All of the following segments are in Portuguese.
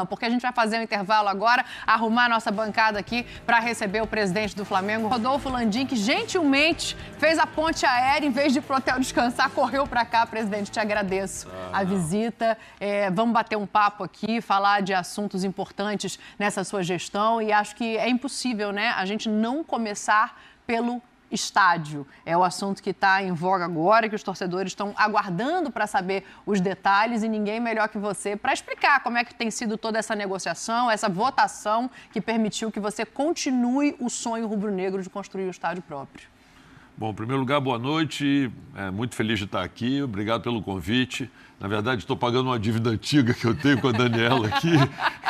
Porque a gente vai fazer um intervalo agora, arrumar a nossa bancada aqui para receber o presidente do Flamengo, Rodolfo Landim, que gentilmente fez a ponte aérea, em vez de ir pro hotel descansar, correu para cá. Presidente, te agradeço a visita. Vamos bater um papo aqui, falar de assuntos importantes nessa sua gestão, e acho que é impossível, né, a gente não começar pelo estádio. É o assunto que está em voga agora, que os torcedores estão aguardando para saber os detalhes, e ninguém melhor que você para explicar como é que tem sido toda essa negociação, essa votação que permitiu que você continue o sonho rubro-negro de construir o estádio próprio. Bom, em primeiro lugar, boa noite. Muito feliz de estar aqui. Obrigado pelo convite. Na verdade, estou pagando uma dívida antiga que eu tenho com a Daniela aqui,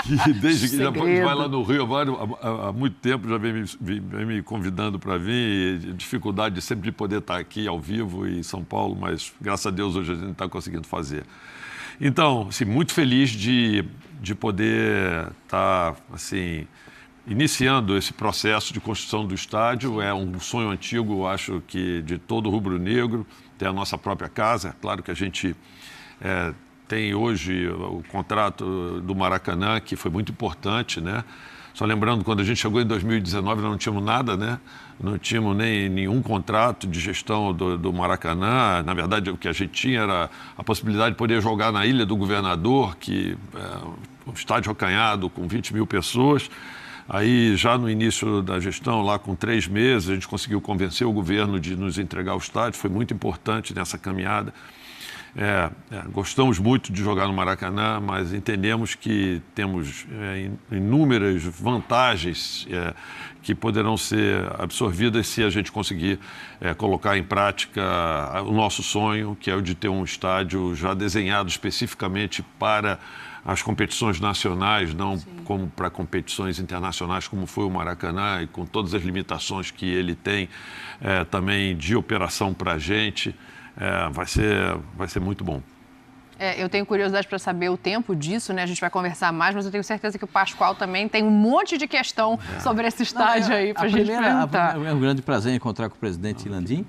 que desde que já vai lá no Rio há muito tempo, já vem me convidando para vir. E dificuldade sempre de poder estar aqui ao vivo em São Paulo, mas graças a Deus hoje a gente está conseguindo fazer. Então, assim, muito feliz de poder estar assim, iniciando esse processo de construção do estádio. É um sonho antigo, acho que de todo rubro-negro, ter a nossa própria casa. É claro que a gente tem hoje o contrato do Maracanã, que foi muito importante, né? Só lembrando, quando a gente chegou em 2019, nós não tínhamos nada, né? Não tínhamos nem nenhum contrato de gestão do Maracanã. Na verdade, o que a gente tinha era a possibilidade de poder jogar na Ilha do Governador, que é um estádio acanhado com 20 mil pessoas. Aí, já no início da gestão, lá com 3 meses, a gente conseguiu convencer o governo de nos entregar o estádio. Foi muito importante nessa caminhada. Gostamos muito de jogar no Maracanã, mas entendemos que temos inúmeras vantagens que poderão ser absorvidas se a gente conseguir colocar em prática o nosso sonho, que é o de ter um estádio já desenhado especificamente para as competições nacionais, não como para competições internacionais, como foi o Maracanã, e com todas as limitações que ele tem também de operação para a gente. Vai ser muito bom. Eu tenho curiosidade para saber o tempo disso, né? A gente vai conversar mais, mas eu tenho certeza que o Pascoal também tem um monte de questão sobre esse estádio aí para a gente perguntar. É um grande prazer encontrar com o presidente Landim.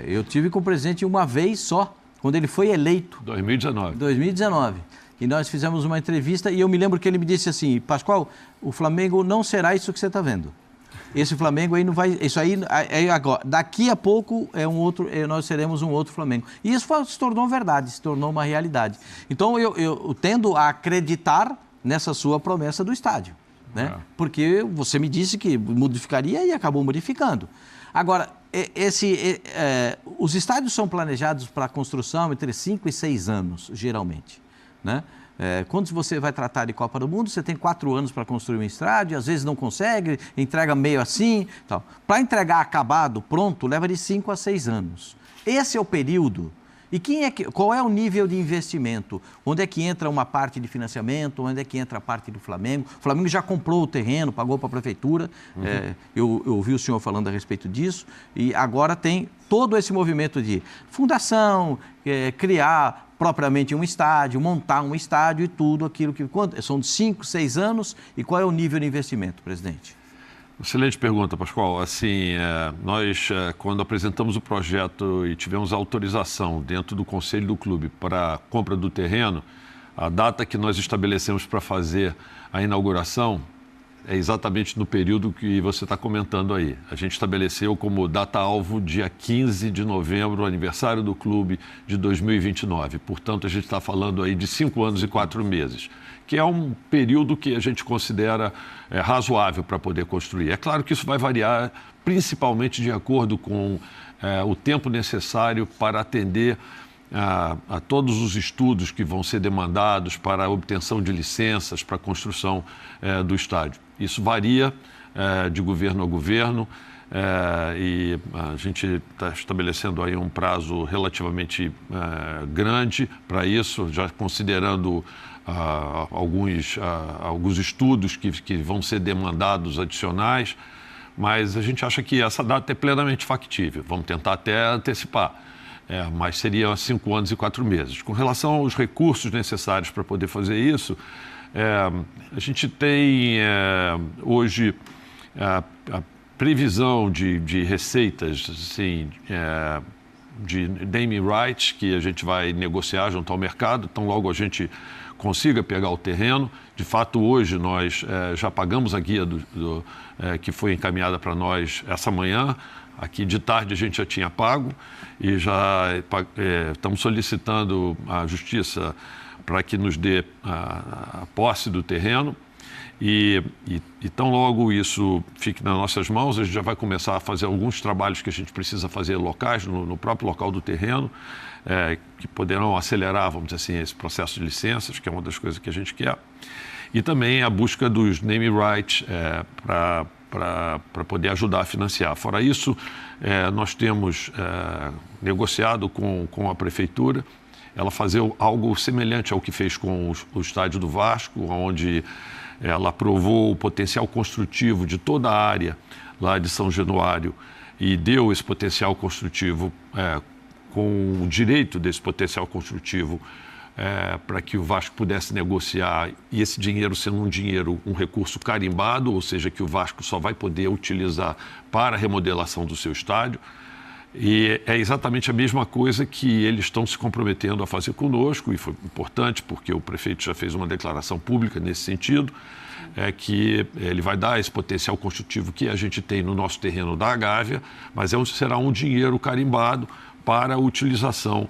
Eu tive com o presidente uma vez só, quando ele foi eleito. 2019. E nós fizemos uma entrevista e eu me lembro que ele me disse assim: Pascoal, o Flamengo não será isso que você está vendo. Esse Flamengo aí não vai... Isso aí é agora. Daqui a pouco nós seremos um outro Flamengo. E isso se tornou verdade, se tornou uma realidade. Então, eu tendo a acreditar nessa sua promessa do estádio, né? Porque você me disse que modificaria e acabou modificando. Agora, os estádios são planejados para a construção entre 5 e 6 anos, geralmente, né? Quando você vai tratar de Copa do Mundo, você tem 4 anos para construir um estádio, às vezes não consegue, entrega meio assim. Para entregar acabado, pronto, leva de 5 a 6 anos. Esse é o período. E qual é o nível de investimento? Onde é que entra uma parte de financiamento? Onde é que entra a parte do Flamengo? O Flamengo já comprou o terreno, pagou para a prefeitura. Eu ouvi o senhor falando a respeito disso. E agora tem todo esse movimento de fundação, criar propriamente um estádio, montar um estádio e tudo aquilo que... São 5, 6 anos. E qual é o nível de investimento, presidente? Excelente pergunta, Pascoal. Assim, nós, quando apresentamos o projeto e tivemos autorização dentro do conselho do clube para a compra do terreno, a data que nós estabelecemos para fazer a inauguração é exatamente no período que você está comentando aí. A gente estabeleceu como data-alvo dia 15 de novembro, o aniversário do clube de 2029. Portanto, a gente está falando aí de 5 anos e 4 meses, que é um período que a gente considera razoável para poder construir. É claro que isso vai variar principalmente de acordo com o tempo necessário para atender a todos os estudos que vão ser demandados para a obtenção de licenças para a construção do estádio. Isso varia de governo a governo e a gente está estabelecendo aí um prazo relativamente grande para isso, já considerando alguns estudos que vão ser demandados adicionais, mas a gente acha que essa data é plenamente factível. Vamos tentar até antecipar. Mas seria 5 anos e 4 meses. Com relação aos recursos necessários para poder fazer isso, a gente tem hoje a previsão de receitas assim, de naming rights que a gente vai negociar junto ao mercado. Então, logo a gente consiga pegar o terreno. De fato, hoje nós já pagamos a guia que foi encaminhada para nós essa manhã. Aqui de tarde a gente já tinha pago e já estamos solicitando à Justiça para que nos dê a posse do terreno. E tão logo isso fique nas nossas mãos, a gente já vai começar a fazer alguns trabalhos que a gente precisa fazer locais, no próprio local do terreno, que poderão acelerar, vamos dizer assim, esse processo de licenças, que é uma das coisas que a gente quer. E também a busca dos name rights para poder ajudar a financiar. Fora isso, nós temos negociado com a Prefeitura ela fazer algo semelhante ao que fez com o estádio do Vasco, onde ela aprovou o potencial construtivo de toda a área lá de São Januário e deu esse potencial construtivo com o direito desse potencial construtivo para que o Vasco pudesse negociar, e esse dinheiro sendo um recurso carimbado, ou seja, que o Vasco só vai poder utilizar para a remodelação do seu estádio. E é exatamente a mesma coisa que eles estão se comprometendo a fazer conosco, e foi importante porque o prefeito já fez uma declaração pública nesse sentido, que ele vai dar esse potencial construtivo que a gente tem no nosso terreno da Gávea, mas será um dinheiro carimbado para a utilização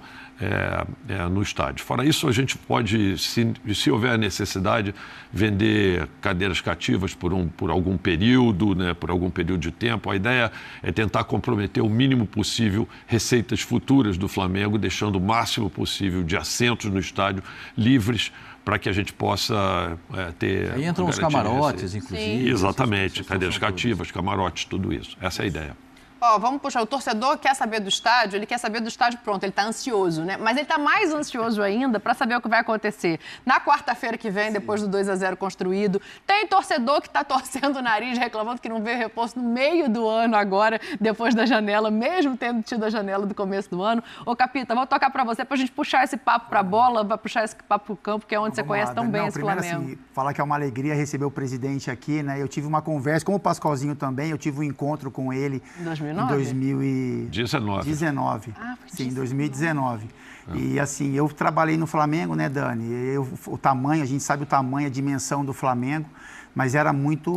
no estádio. Fora isso, a gente pode, se houver necessidade, vender cadeiras cativas por algum período, né, por algum período de tempo. A ideia é tentar comprometer o mínimo possível receitas futuras do Flamengo, deixando o máximo possível de assentos no estádio livres para que a gente possa ter... Aí entram os camarotes, inclusive. Sim. Exatamente, cadeiras cativas, camarotes, tudo isso. Essa é a ideia. Vamos puxar, o torcedor quer saber do estádio, ele quer saber do estádio pronto, ele está ansioso, né? Mas ele está mais ansioso ainda para saber o que vai acontecer na quarta-feira que vem, depois do 2-0 construído. Tem torcedor que está torcendo o nariz, reclamando que não vê reforço no meio do ano agora, depois da janela, mesmo tendo tido a janela do começo do ano. Ô, Capita, vou tocar para você, para a gente puxar esse papo para a bola, para puxar esse papo para o campo, que é onde você conhece tão bem esse Flamengo. Assim, falar que é uma alegria receber o presidente aqui, né? Eu tive uma conversa, com o Pascoalzinho também, eu tive um encontro com ele... Em 2019. Sim, 2019. E assim, eu trabalhei no Flamengo, né, Dani? O tamanho, a gente sabe o tamanho, a dimensão do Flamengo, mas era muito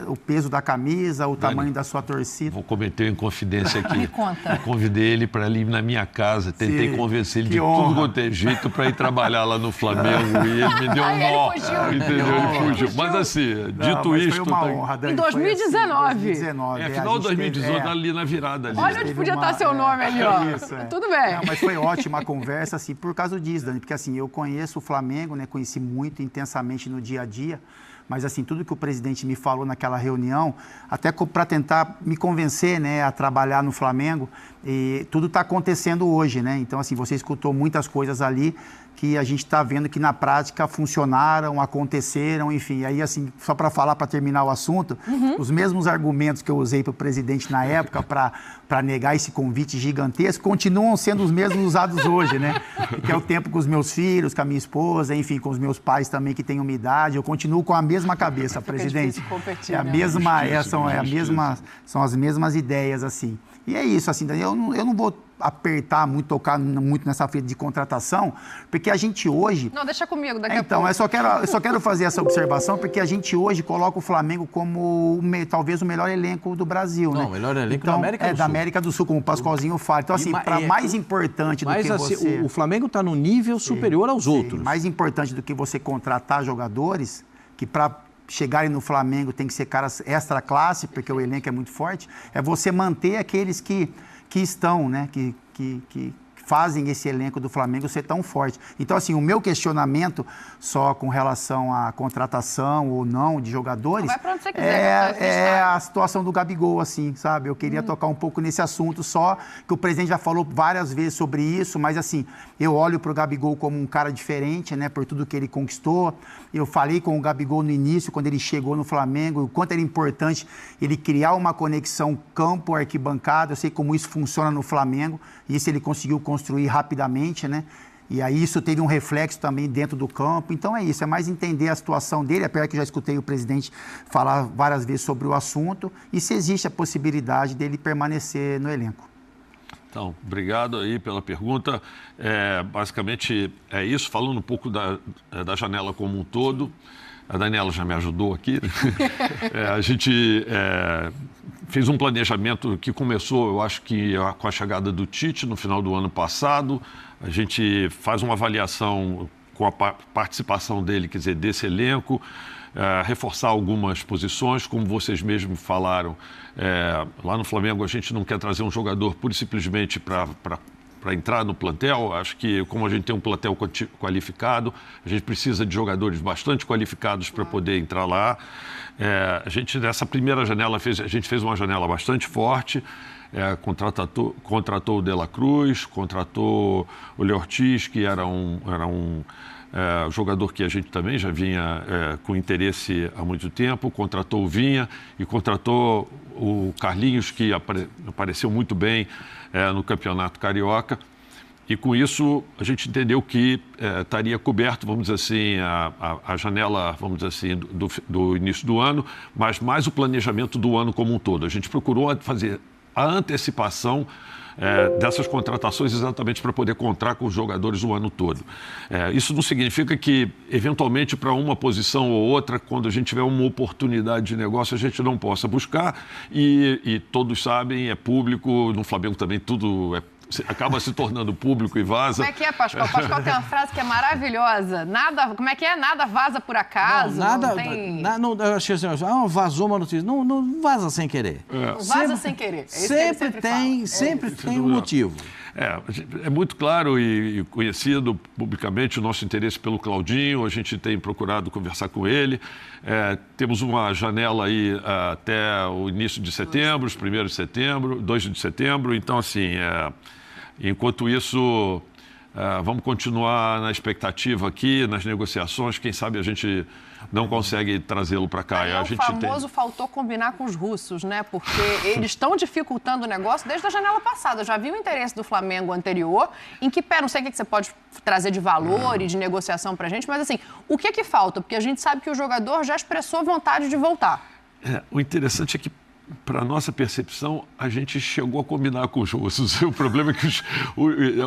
o peso da camisa, o Dani, tamanho da sua torcida. Vou cometer em confidência aqui. Me conta. Eu convidei ele para ir na minha casa, tentei convencer ele de tudo quanto é jeito para ir trabalhar lá no Flamengo e ele me deu um nó. Entendeu? Ele fugiu. Mas assim, dito isto... Foi uma honra, Dani. Em 2019. 2019. Final de 2018, ali na virada. Ali. Olha onde podia estar seu nome ali, ó. Isso, Tudo bem. Não, mas foi ótima a conversa, assim, por causa disso, Dani, porque assim, eu conheço o Flamengo, né, conheci muito intensamente no dia a dia, mas assim, tudo que o presidente me falou naquela reunião, até para tentar me convencer, né, a trabalhar no Flamengo, e tudo está acontecendo hoje, né? Então, assim, você escutou muitas coisas ali que a gente está vendo que na prática funcionaram, aconteceram, enfim. Aí, assim, só para falar, para terminar o assunto, os mesmos argumentos que eu usei para o presidente na época para negar esse convite gigantesco continuam sendo os mesmos usados hoje, né? Que é o tempo com os meus filhos, com a minha esposa, enfim, com os meus pais também que têm uma idade. Eu continuo com a mesma cabeça, presidente. Competir, São as mesmas ideias, assim. E é isso, assim, eu não vou apertar muito, tocar muito nessa frente de contratação, porque a gente hoje... Não, deixa comigo daqui a pouco. Então, eu só quero fazer essa observação, porque a gente hoje coloca o Flamengo como talvez o melhor elenco do Brasil, né? Não, o melhor elenco da América do Sul. Da América do Sul, como o Pascoalzinho fala. Então, assim, mais importante do que você... O Flamengo está no nível superior aos outros. Mais importante do que você contratar jogadores, que para chegarem no Flamengo tem que ser caras extra classe, porque o elenco é muito forte, é você manter aqueles que estão, né, que fazem esse elenco do Flamengo ser tão forte. Então, assim, o meu questionamento só com relação à contratação ou não de jogadores vai pra onde você quiser, é a situação do Gabigol, assim, sabe? Eu queria tocar um pouco nesse assunto, só que o presidente já falou várias vezes sobre isso, mas, assim, eu olho para o Gabigol como um cara diferente, né, por tudo que ele conquistou. Eu falei com o Gabigol no início, quando ele chegou no Flamengo, o quanto era importante ele criar uma conexão campo-arquibancada. Eu sei como isso funciona no Flamengo, e isso ele conseguiu construir rapidamente, né? E aí isso teve um reflexo também dentro do campo. Então é isso, é mais entender a situação dele, apesar que eu já escutei o presidente falar várias vezes sobre o assunto, e se existe a possibilidade dele permanecer no elenco. Então, obrigado aí pela pergunta. Basicamente é isso, falando um pouco da janela como um todo. A Daniela já me ajudou aqui. A gente fez um planejamento que começou, eu acho que com a chegada do Tite no final do ano passado. A gente faz uma avaliação com a participação dele, quer dizer, desse elenco, reforçar algumas posições, como vocês mesmos falaram. Lá no Flamengo a gente não quer trazer um jogador pura e simplesmente para entrar no plantel. Acho que como a gente tem um plantel qualificado, a gente precisa de jogadores bastante qualificados para poder entrar lá. A gente, nessa primeira janela, a gente fez uma janela bastante forte. Contratou o De La Cruz, contratou o Léo Ortiz, que era um jogador que a gente também já vinha com interesse há muito tempo, contratou o Vinha e contratou o Carlinhos, que apareceu muito bem no Campeonato Carioca. E com isso a gente entendeu que estaria coberto, vamos dizer assim, a janela, vamos dizer assim, do início do ano, mas mais o planejamento do ano como um todo. A gente procurou fazer a antecipação dessas contratações exatamente para poder contar com os jogadores o ano todo. Isso não significa que, eventualmente, para uma posição ou outra, quando a gente tiver uma oportunidade de negócio, a gente não possa buscar. E todos sabem, é público, no Flamengo também tudo acaba se tornando público e vaza. Como é que é, Pascoal? Pascoal tem uma frase que é maravilhosa. Como é que é? Nada vaza por acaso. Não, eu achei assim, vazou uma notícia. Não vaza sem querer. Vaza sem querer. Sempre tem um motivo. É muito claro e conhecido publicamente o nosso interesse pelo Claudinho. A gente tem procurado conversar com ele. Temos uma janela aí até o início de setembro, os 1º de setembro, 2 de setembro. Então, assim, enquanto isso, vamos continuar na expectativa aqui, nas negociações. Quem sabe a gente não consegue trazê-lo para cá. Faltou combinar com os russos, né? Porque eles estão dificultando o negócio desde a janela passada. Eu já vi o interesse do Flamengo anterior, em que não sei o que você pode trazer de valor e de negociação para a gente, mas assim, o que falta? Porque a gente sabe que o jogador já expressou vontade de voltar. O interessante é que, para a nossa percepção, a gente chegou a combinar com os russos. O problema é que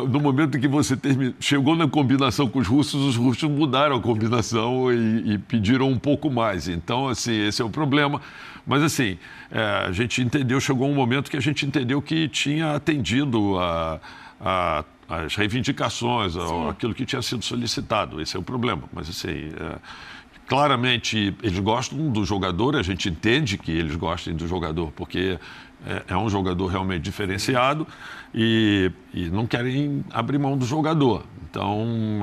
no momento em que você chegou na combinação com os russos mudaram a combinação e pediram um pouco mais. Então, assim, esse é o problema. Mas, assim, a gente entendeu, chegou um momento que a gente entendeu que tinha atendido as reivindicações, aquilo que tinha sido solicitado. Esse é o problema. Mas, assim... Claramente, eles gostam do jogador, a gente entende que eles gostem do jogador, porque é um jogador realmente diferenciado e não querem abrir mão do jogador. Então,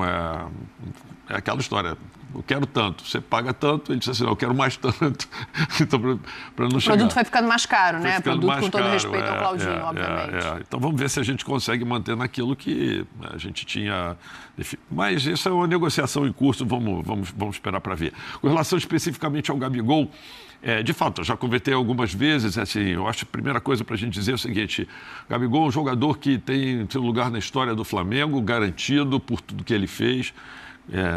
é aquela história. Eu quero tanto, você paga tanto, ele diz assim, eu quero mais tanto. Então, para não chegar. O produto foi ficando mais caro, né? Produto mais com todo caro, respeito ao Claudinho, obviamente. Então, vamos ver se a gente consegue manter naquilo que a gente tinha... Mas isso é uma negociação em curso, vamos esperar para ver. Com relação especificamente ao Gabigol, de fato, eu já convertei algumas vezes, assim, eu acho que a primeira coisa para a gente dizer é o seguinte, Gabigol é um jogador que tem seu lugar na história do Flamengo, garantido por tudo que ele fez.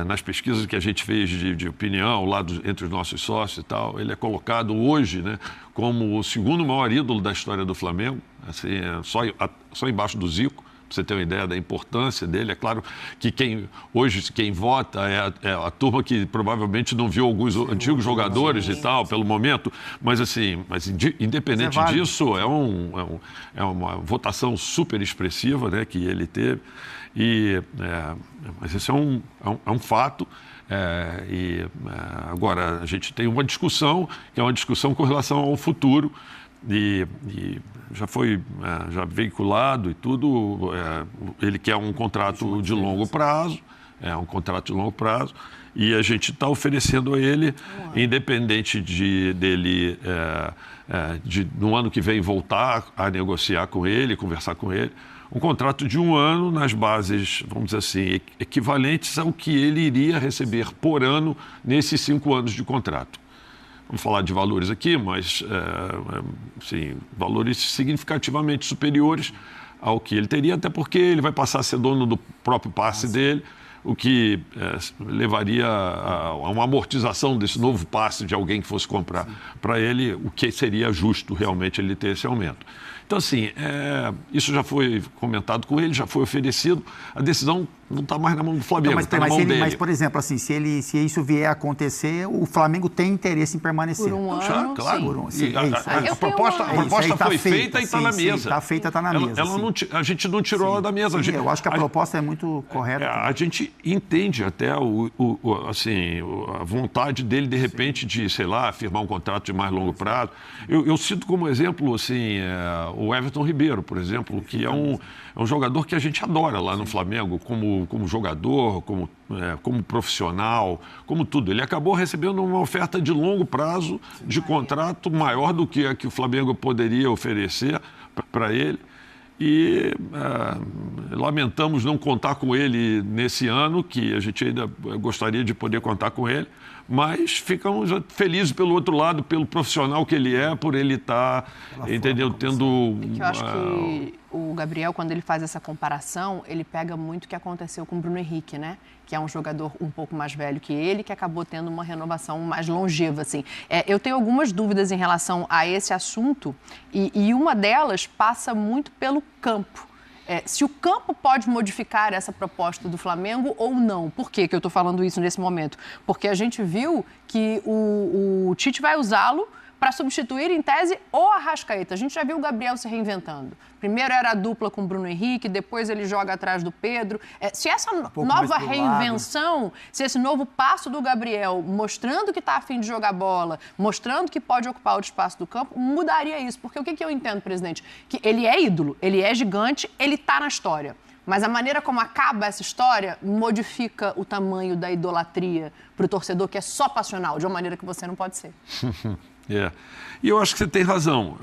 Nas pesquisas que a gente fez de opinião lá entre os nossos sócios e tal, ele é colocado hoje, né, como o segundo maior ídolo da história do Flamengo, assim, só embaixo do Zico, para você ter uma ideia da importância dele. É claro que quem vota é a turma que provavelmente não viu alguns antigos jogadores e tal, pelo momento, mas assim, independente disso, é uma votação super expressiva, né, que ele teve. Mas esse é um fato. Agora, a gente tem uma discussão, que é uma discussão com relação ao futuro, e já veiculado e tudo. Ele quer um contrato de longo prazo, e a gente está oferecendo a ele, independente dele no ano que vem voltar a negociar com ele, conversar com ele, um contrato de 1 ano nas bases, vamos dizer assim, equivalentes ao que ele iria receber por ano nesses 5 anos de contrato. Vamos falar de valores aqui, mas valores significativamente superiores ao que ele teria, até porque ele vai passar a ser dono do próprio passe dele, o que levaria a uma amortização desse novo passe de alguém que fosse comprar para ele, o que seria justo realmente ele ter esse aumento. Então, assim, isso já foi comentado com ele, já foi oferecido. A decisão não está mais na mão do Flamengo, está na mão dele. Mas, por exemplo, assim, se isso vier a acontecer, o Flamengo tem interesse em permanecer. Por um ano, claro. Sim. A proposta foi feita e está na mesa. Está feita, está na mesa. A gente não tirou ela da mesa. Eu acho que a proposta é muito correta. A gente entende até a vontade dele, de repente, de, sei lá, firmar um contrato de mais longo prazo. Eu cito como exemplo, assim, o Everton Ribeiro, por exemplo, que é um jogador que a gente adora lá no Flamengo, como jogador, como profissional, como tudo. Ele acabou recebendo uma oferta de longo prazo, de contrato maior do que a que o Flamengo poderia oferecer para ele. E lamentamos não contar com ele nesse ano, que a gente ainda gostaria de poder contar com ele, mas ficamos felizes pelo outro lado, pelo profissional que ele é, por ele estar, entendeu, tendo... Eu acho que o Gabriel, quando ele faz essa comparação, ele pega muito o que aconteceu com o Bruno Henrique, né? Que é um jogador um pouco mais velho que ele, que acabou tendo uma renovação mais longeva, assim. Eu tenho algumas dúvidas em relação a esse assunto e uma delas passa muito pelo campo. Se o campo pode modificar essa proposta do Flamengo ou não. Por que eu estou falando isso nesse momento? Porque a gente viu que o Tite vai usá-lo para substituir, em tese, o Arrascaeta. A gente já viu o Gabriel se reinventando. Primeiro era a dupla com o Bruno Henrique, depois ele joga atrás do Pedro. Se essa nova reinvenção, se esse novo passo do Gabriel, mostrando que está a fim de jogar bola, mostrando que pode ocupar o espaço do campo, mudaria isso. Porque o que eu entendo, presidente? Que ele é ídolo, ele é gigante, ele está na história. Mas a maneira como acaba essa história modifica o tamanho da idolatria para o torcedor, que é só passional, de uma maneira que você não pode ser. E eu acho que você tem razão.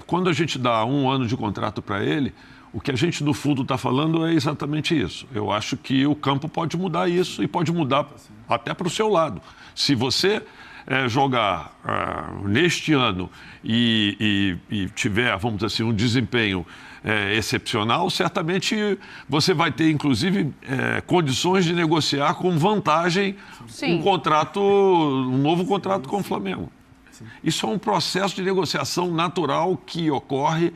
Quando a gente dá 1 ano de contrato para ele, o que a gente, no fundo, está falando é exatamente isso. Eu acho que o campo pode mudar isso e pode mudar até para o seu lado. Se você jogar neste ano e tiver, vamos dizer assim, um desempenho excepcional, certamente você vai ter, inclusive, condições de negociar com vantagem um novo contrato com o Flamengo. Isso é um processo de negociação natural que ocorre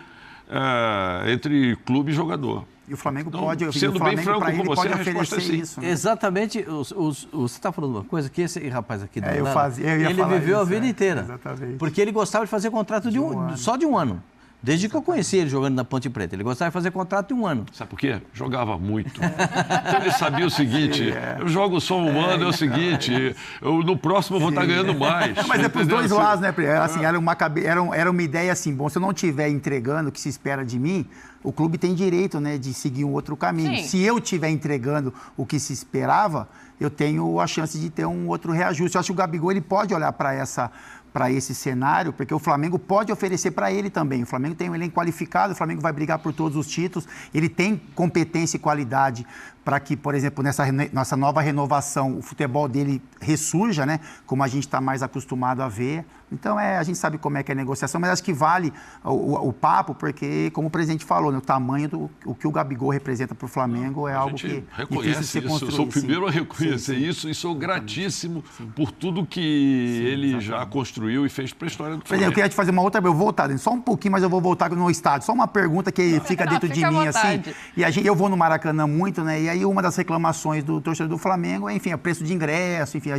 entre clube e jogador. E o Flamengo pode, sendo bem franco com você, a resposta é sim. Isso, né? Exatamente. Você está falando uma coisa que esse rapaz aqui do lado, ele viveu a vida inteira. Exatamente. Porque ele gostava de fazer contrato só de um ano. Desde que eu conheci ele jogando na Ponte Preta. Ele gostava de fazer contrato de 1 ano. Sabe por quê? Jogava muito. Então ele sabia o seguinte, eu jogo só 1 ano, é o seguinte, no próximo eu vou estar ganhando mais. Mas para os dois lados, né? Assim, era uma ideia assim, bom, se eu não estiver entregando o que se espera de mim, o clube tem direito, né, de seguir um outro caminho. Sim. Se eu estiver entregando o que se esperava, eu tenho a chance de ter um outro reajuste. Eu acho que o Gabigol ele pode olhar para esse cenário, porque o Flamengo pode oferecer para ele também. O Flamengo tem um elenco qualificado, o Flamengo vai brigar por todos os títulos, ele tem competência e qualidade para que, por exemplo, nessa nossa nova renovação, o futebol dele ressurja, né? Como a gente está mais acostumado a ver. Então, a gente sabe como é que é a negociação, mas acho que vale o papo, porque, como o presidente falou, né, o tamanho o que o Gabigol representa para o Flamengo é algo que reconhece difícil de ser construído. Eu sou o primeiro a reconhecer isso e sou gratíssimo por tudo que ele já construiu e fez para a história do Flamengo. Eu queria te fazer uma outra, eu vou voltar, só um pouquinho, mas eu vou voltar no estádio. Só uma pergunta que fica dentro de mim, assim. E eu vou no Maracanã muito, né? E aí uma das reclamações do torcedor do Flamengo é, enfim, o preço de ingresso, enfim,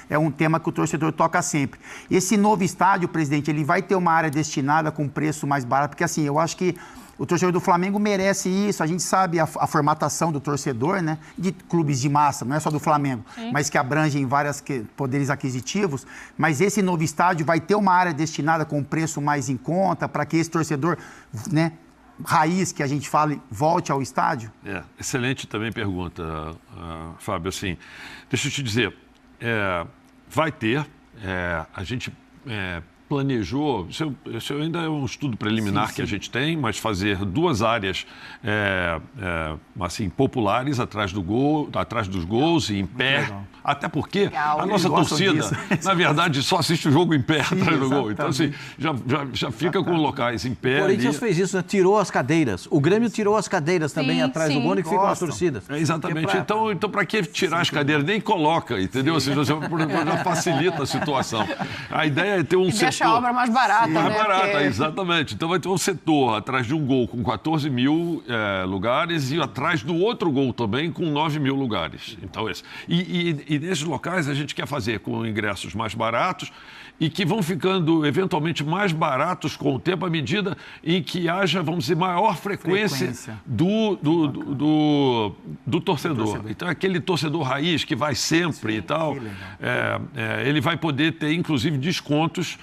é um tema que o torcedor toca sempre. Esse novo estádio, presidente, ele vai ter uma área destinada com preço mais barato, porque assim, eu acho que o torcedor do Flamengo merece isso, a gente sabe a formatação do torcedor, né, de clubes de massa, não é só do Flamengo, mas que abrangem vários poderes aquisitivos, mas esse novo estádio vai ter uma área destinada com preço mais em conta, para que esse torcedor, né, raiz que a gente fala, volte ao estádio? Excelente também pergunta, Fábio. Assim, deixa eu te dizer, vai ter, a gente planejou, isso ainda é um estudo preliminar que a gente tem, mas fazer 2 áreas assim, populares atrás dos gols e em pé. Legal. Até porque a nossa torcida, na verdade, só assiste o jogo em pé atrás do gol. Então, assim, já fica com locais em pé. O Corinthians fez isso, né? Tirou as cadeiras. O Grêmio tirou as cadeiras também atrás do gol e ficam as torcidas. Exatamente. Então para que tirar as cadeiras? Nem coloca, entendeu? Ou seja, já facilita a situação. A ideia é ter um setor deixa a obra mais barata, né? Mais barata, exatamente. Então vai ter um setor atrás de um gol com 14 mil lugares e atrás do outro gol também com 9 mil lugares. Então, esse. E nesses locais a gente quer fazer com ingressos mais baratos e que vão ficando eventualmente mais baratos com o tempo à medida em que haja, vamos dizer, maior frequência. Do torcedor. Então, aquele torcedor raiz que vai sempre e tal, ele vai poder ter, inclusive, descontos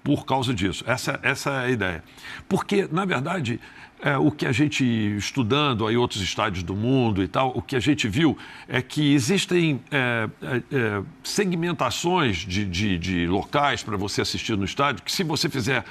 por causa disso. Essa é a ideia. Porque, na verdade, o que a gente, estudando aí outros estádios do mundo e tal, o que a gente viu é que existem segmentações de locais para você assistir no estádio, que se você fizer